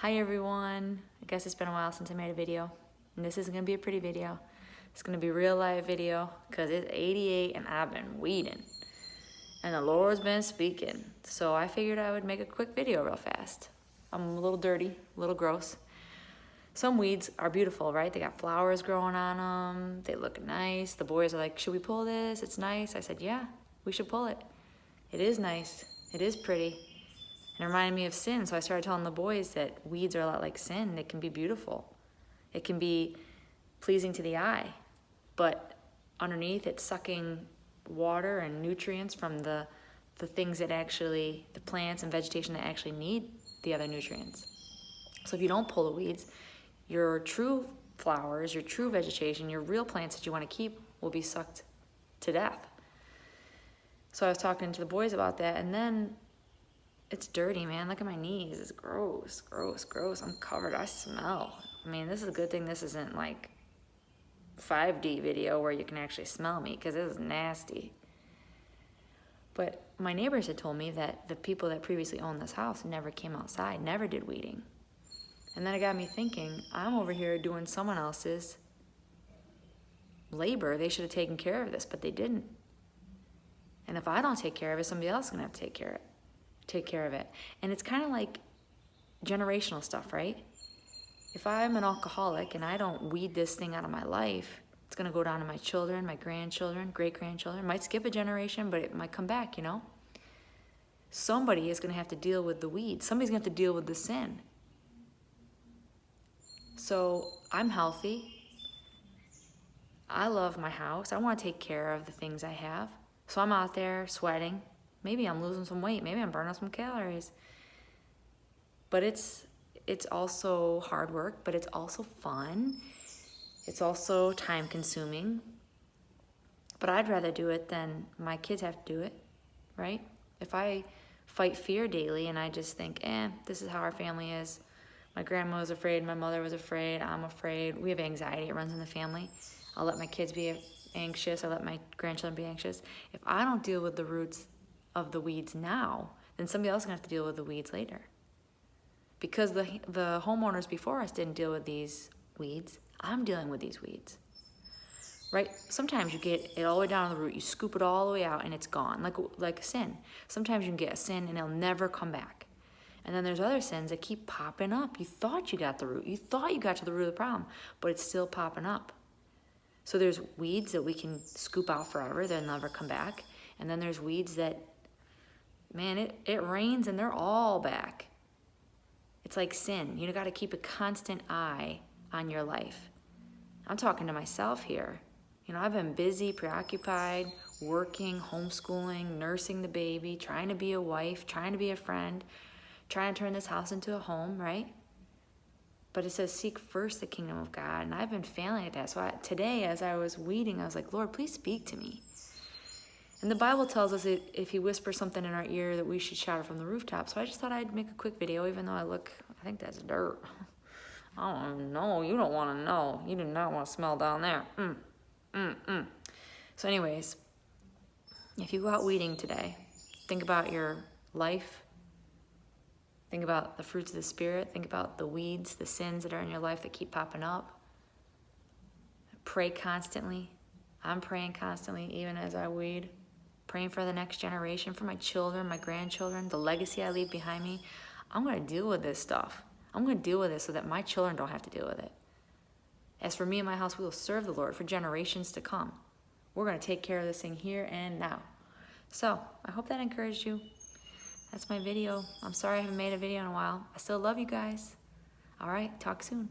Hi everyone. I guess it's been a while since I made a video. And this isn't gonna be a pretty video. It's gonna be a real life video because it's 88 and I've been weeding. And the Lord's been speaking. So I figured I would make a quick video real fast. I'm a little dirty, a little gross. Some weeds are beautiful, right? They got flowers growing on them. They look nice. The boys are like, should we pull this? It's nice. I said, yeah, we should pull it. It is nice. It is pretty. And it reminded me of sin, so I started telling the boys that weeds are a lot like sin. It can be beautiful. It can be pleasing to the eye, but underneath it's sucking water and nutrients from the things that actually, the plants and vegetation that actually need the other nutrients. So if you don't pull the weeds, your true flowers, your true vegetation, your real plants that you want to keep will be sucked to death. So I was talking to the boys about that, and then it's dirty, man. Look at my knees. It's gross, gross, gross. I'm covered. I smell. I mean, this is a good thing this isn't like 5D video where you can actually smell me, because this is nasty. But my neighbors had told me that the people that previously owned this house never came outside, never did weeding. And then it got me thinking, I'm over here doing someone else's labor. They should have taken care of this, but they didn't. And if I don't take care of it, somebody else is gonna have to take care of it. And it's kind of like generational stuff, right? If I'm an alcoholic and I don't weed this thing out of my life, it's gonna go down to my children, my grandchildren, great-grandchildren. Might skip a generation, but it might come back, you know? Somebody is gonna have to deal with the weeds. Somebody's gonna have to deal with the sin. So I'm healthy. I love my house. I wanna take care of the things I have. So I'm out there sweating. Maybe I'm losing some weight. Maybe I'm burning some calories. But it's also hard work, but it's also fun. It's also time consuming. But I'd rather do it than my kids have to do it, right? If I fight fear daily and I just think, this is how our family is. My grandma was afraid, my mother was afraid, I'm afraid. We have anxiety, it runs in the family. I'll let my kids be anxious, I'll let my grandchildren be anxious. If I don't deal with the roots of the weeds now, then somebody else is gonna have to deal with the weeds later. Because the homeowners before us didn't deal with these weeds, I'm dealing with these weeds, right? Sometimes you get it all the way down to the root, you scoop it all the way out and it's gone, like a sin. Sometimes you can get a sin and it'll never come back. And then there's other sins that keep popping up. You thought you got the root, you thought you got to the root of the problem, but it's still popping up. So there's weeds that we can scoop out forever, they'll never come back. And then there's weeds that, man, it rains and they're all back. It's like sin. You gotta keep a constant eye on your life. I'm talking to myself here. You know, I've been busy, preoccupied, working, homeschooling, nursing the baby, trying to be a wife, trying to be a friend, trying to turn this house into a home, right? But it says seek first the kingdom of God, and I've been failing at that. So today, as I was weeding, I was like, Lord, please speak to me. And the Bible tells us that if he whispers something in our ear that we should shout it from the rooftop. So I just thought I'd make a quick video, even though I think that's dirt. I don't know, you don't want to know. You do not want to smell down there. So anyways, if you go out weeding today, think about your life. Think about the fruits of the Spirit. Think about the weeds, the sins that are in your life that keep popping up. Pray constantly. I'm praying constantly, even as I weed. Praying for the next generation, for my children, my grandchildren, the legacy I leave behind me. I'm going to deal with this stuff. I'm going to deal with it so that my children don't have to deal with it. As for me and my house, we will serve the Lord for generations to come. We're going to take care of this thing here and now. So I hope that encouraged you. That's my video. I'm sorry I haven't made a video in a while. I still love you guys. All right, talk soon.